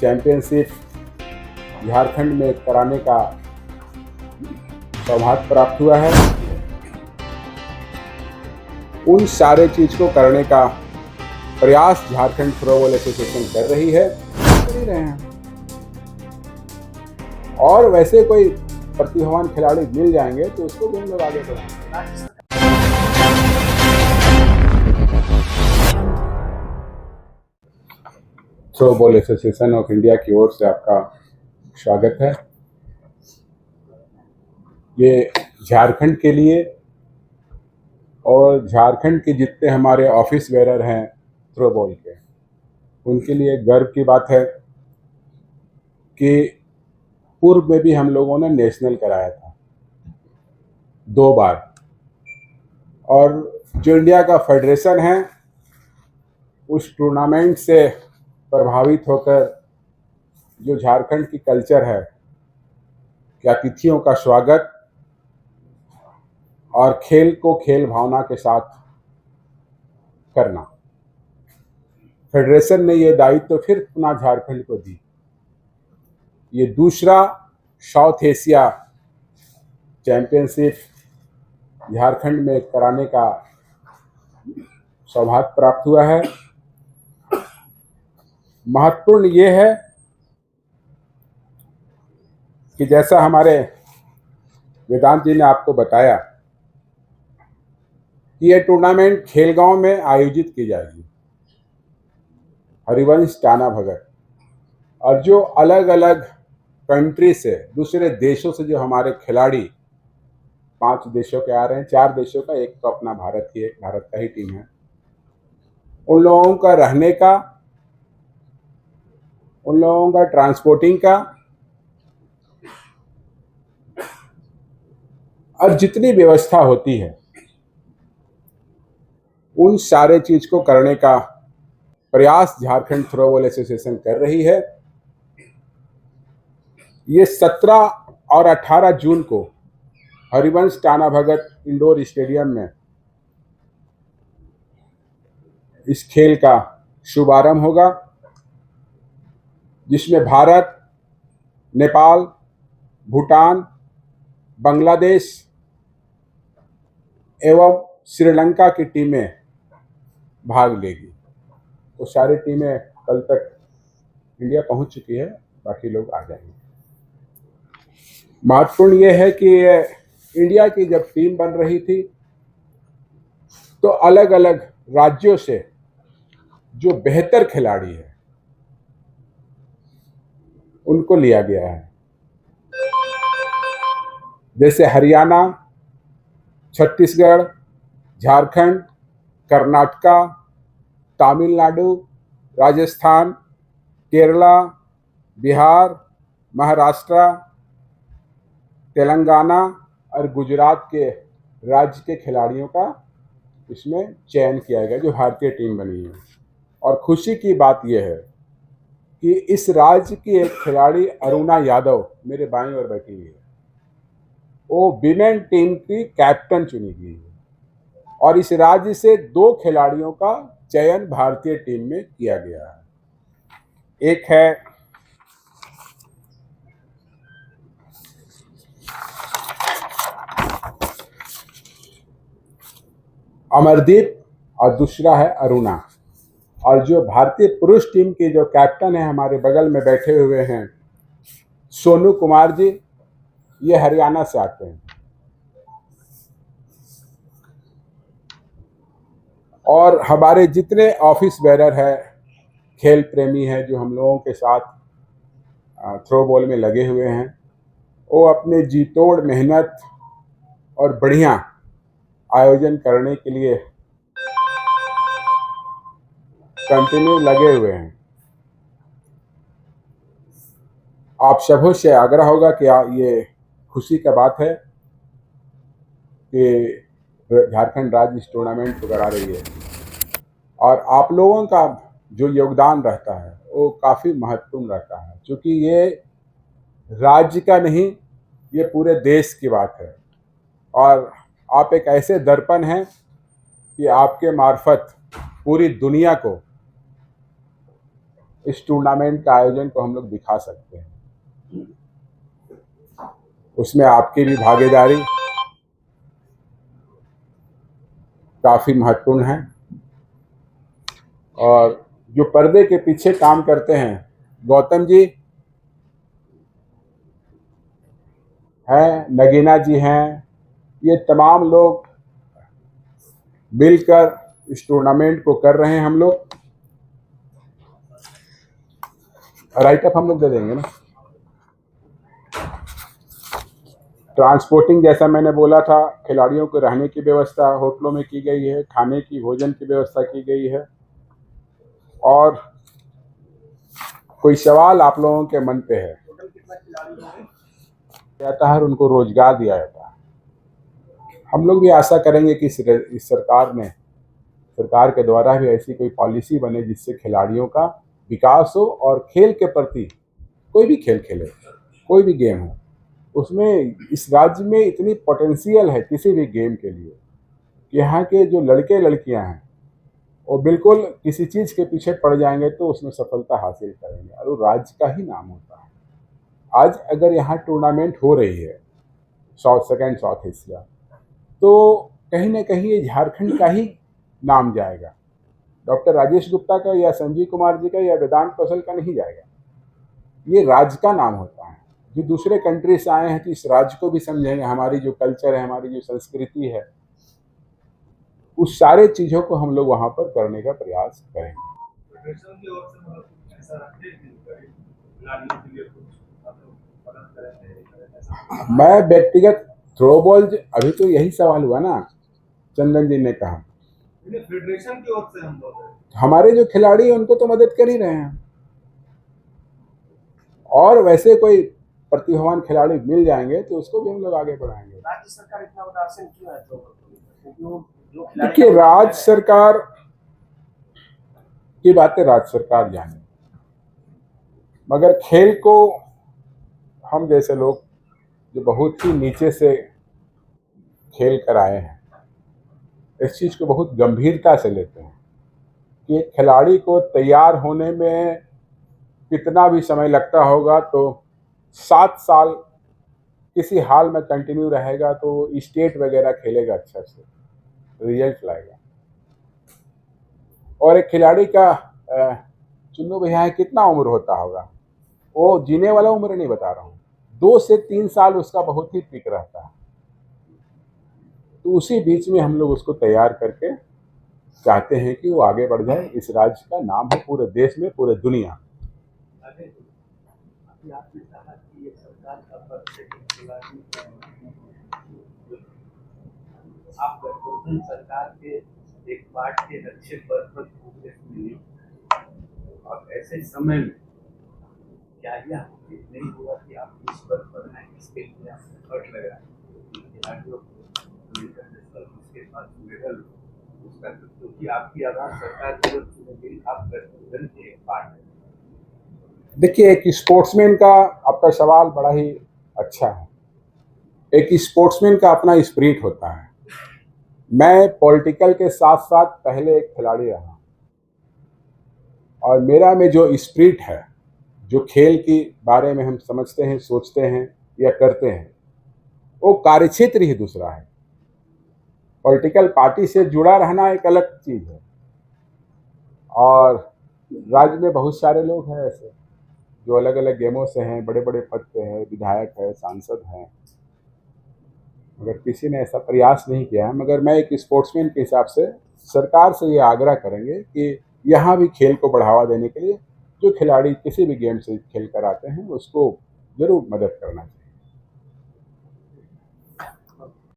Championship Jharkhand में कराने का सौभाग्य प्राप्त हुआ है। उन सारे चीज को करने का प्रयास झारखंड थ्रोबॉल एसोसिएशन कर रही है, कर ही रहे हैं। और वैसे कोई प्रतिभावान खिलाड़ी मिल जाएंगे तो उसको भी हम लोग आगे बढ़ाएंगे। थ्रोबॉल एसोसिएशन ऑफ इंडिया की ओर से आपका स्वागत है। ये झारखंड के लिए और झारखंड के जितने हमारे ऑफिस बेरर हैं थ्रोबॉल के, उनके लिए गर्व की बात है कि पूर्व में भी हम लोगों ने नेशनल कराया था 2 बार, और जो इंडिया का फेडरेशन है उस टूर्नामेंट से प्रभावित होकर जो झारखंड की कल्चर है कि अतिथियों का स्वागत और खेल को खेल भावना के साथ करना, फेडरेशन ने ये दायित्व फिर पुनः झारखंड को दी। ये दूसरा साउथ एशिया चैंपियनशिप झारखंड में कराने का सौभाग्य प्राप्त हुआ है। महत्वपूर्ण ये है कि जैसा हमारे वेदांत जी ने आपको बताया कि ये टूर्नामेंट खेलगांव में आयोजित की जाएगी, हरिवंश टाना भगत, और जो अलग अलग कंट्री से, दूसरे देशों से जो हमारे खिलाड़ी 5 देशों के आ रहे हैं, 4 देशों का, एक तो अपना भारत ही, एक भारत का ही टीम है, उन लोगों का रहने का, उन लोगों का ट्रांसपोर्टिंग का, और जितनी व्यवस्था होती है उन सारे चीज को करने का प्रयास झारखंड थ्रोबॉल एसोसिएशन कर रही है। ये 17 और 18 जून को हरिवंश टाना भगत इंडोर स्टेडियम में इस खेल का शुभारंभ होगा, जिसमें भारत, नेपाल, भूटान, बांग्लादेश एवं श्रीलंका की टीमें भाग लेगी। तो सारी टीमें कल तक इंडिया पहुंच चुकी है, बाकी लोग आ जाएंगे। महत्वपूर्ण यह है कि इंडिया की जब टीम बन रही थी तो अलग अलग राज्यों से जो बेहतर खिलाड़ी है उनको लिया गया है, जैसे हरियाणा, छत्तीसगढ़, झारखंड, कर्नाटका, तमिलनाडु, राजस्थान, केरला, बिहार, महाराष्ट्र, तेलंगाना और गुजरात के राज्य के खिलाड़ियों का इसमें चयन किया गया, जो भारतीय टीम बनी है। और खुशी की बात यह है कि इस राज्य की एक खिलाड़ी अरुणा यादव मेरे बाईं ओर बैठी हुई है, वो विमेन टीम की कैप्टन चुनी गई है, और इस राज्य से 2 खिलाड़ियों का चयन भारतीय टीम में किया गया है। एक है अमरदीप और दूसरा है अरुणा। और जो भारतीय पुरुष टीम के जो कैप्टन है हमारे बगल में बैठे हुए हैं सोनू कुमार जी, ये हरियाणा से आते हैं। और हमारे जितने ऑफिस बेरर है, खेल प्रेमी है, जो हम लोगों के साथ थ्रोबॉल में लगे हुए हैं, वो अपने जी तोड़ मेहनत और बढ़िया आयोजन करने के लिए कंटिन्यू लगे हुए हैं। आप सबों से आग्रह होगा कि ये खुशी का बात है कि झारखंड राज्य इस टूर्नामेंट को करा रही है, और आप लोगों का जो योगदान रहता है वो काफ़ी महत्वपूर्ण रहता है, क्योंकि ये राज्य का नहीं, ये पूरे देश की बात है। और आप एक ऐसे दर्पण हैं कि आपके मार्फत पूरी दुनिया को इस टूर्नामेंट का आयोजन को हम लोग दिखा सकते हैं। उसमें आपकी भी भागीदारी काफ़ी महत्वपूर्ण है और जो पर्दे के पीछे काम करते हैं, गौतम जी हैं, नगीना जी हैं, ये तमाम लोग मिलकर इस टूर्नामेंट को कर रहे हैं। हम लोग राइटअप हम लोग दे देंगे ना। ट्रांसपोर्टिंग जैसा मैंने बोला था, खिलाड़ियों को रहने की व्यवस्था होटलों में की गई है, खाने की भोजन की व्यवस्था की गई है। और कोई सवाल आप लोगों के मन पे है, जाता है उनको रोजगार दिया जाता है। हम लोग भी आशा करेंगे कि इस सरकार के द्वारा भी ऐसी कोई पॉलिसी बने जिससे खिलाड़ियों का विकास हो और खेल के प्रति, कोई भी खेल खेले, कोई भी गेम हो, उसमें इस राज्य में इतनी पोटेंशियल है किसी भी गेम के लिए कि यहाँ के जो लड़के लड़कियाँ हैं वो बिल्कुल किसी चीज़ के पीछे पड़ जाएंगे तो उसमें सफलता हासिल करेंगे और वो राज्य का ही नाम होता है। आज अगर यहाँ टूर्नामेंट हो रही है साउथ एशिया, तो कहीं ना कहीं ये झारखंड का ही नाम जाएगा। डॉक्टर राजेश गुप्ता का या संजीव कुमार जी का या वेदांत कौशल का नहीं जाएगा, ये राज्य का नाम होता है। जो दूसरे कंट्री से आए हैं तो इस राज्य को भी समझेंगे, हमारी जो कल्चर है, हमारी जो संस्कृति है, उस सारे चीज़ों को हम लोग वहाँ पर करने का प्रयास करेंगे। मैं व्यक्तिगत थ्रोबॉल, अभी तो यही सवाल हुआ ना, चंदन जी ने कहा फेडरेशन की ओर से हम लोग हमारे जो खिलाड़ी हैं उनको तो मदद कर ही रहे हैं, और वैसे कोई प्रतिभावान खिलाड़ी मिल जाएंगे तो उसको भी हम लोग आगे बढ़ाएंगे। राज्य सरकार इतना उदासीन क्यों है? देखिए, राज्य सरकार की बातें राज्य सरकार जाने, मगर खेल को हम जैसे लोग जो बहुत ही नीचे से खेल कर आए हैं, इस चीज़ को बहुत गंभीरता से लेते हैं कि एक खिलाड़ी को तैयार होने में कितना भी समय लगता होगा, तो 7 साल किसी हाल में कंटिन्यू रहेगा तो स्टेट वगैरह खेलेगा, अच्छा से रिजल्ट लाएगा। और एक खिलाड़ी का चुन्नू भैया कितना उम्र होता होगा, वो जीने वाला उम्र नहीं बता रहा हूँ, 2 से 3 साल उसका बहुत ही पीक रहता है। तो उसी बीच में हम लोग उसको तैयार करके चाहते हैं कि वो आगे बढ़ जाए, इस राज्य का नाम हो पूरे देश में, पूरे दुनिया। आप गठबंधन सरकार के एक पार्ट के अच्छे पद पर कांग्रेस मिली, और ऐसे समय में क्या यह नहीं हुआ कि आप इस पद पर हैं, इसके लिए आप एफर्ट लगाएं, खिलाड़ियों को उसके पास मेडल उसका, क्योंकि आपकी आवाज सरकार की ओर से आप गठबंधन के एक पार्ट है। देखिए, एक स्पोर्ट्समैन का आपका सवाल बड़ा ही अच्छा है। एक स्पोर्ट्समैन का अपना स्पिरिट होता है। मैं पॉलिटिकल के साथ साथ पहले एक खिलाड़ी रहा, और मेरा में जो स्पिरिट है, जो खेल के बारे में हम समझते हैं, सोचते हैं या करते हैं, वो कार्यक्षेत्र ही दूसरा है। पॉलिटिकल पार्टी से जुड़ा रहना एक अलग चीज़ है, और राज्य में बहुत सारे लोग हैं ऐसे जो अलग अलग गेमों से हैं, बड़े बड़े पद पे हैं, विधायक है, सांसद हैं, मगर किसी ने ऐसा प्रयास नहीं किया है। मगर मैं एक स्पोर्ट्समैन के हिसाब से सरकार से ये आग्रह करेंगे कि यहाँ भी खेल को बढ़ावा देने के लिए जो खिलाड़ी किसी भी गेम से खेल कर आते हैं उसको जरूर मदद करना चाहिए।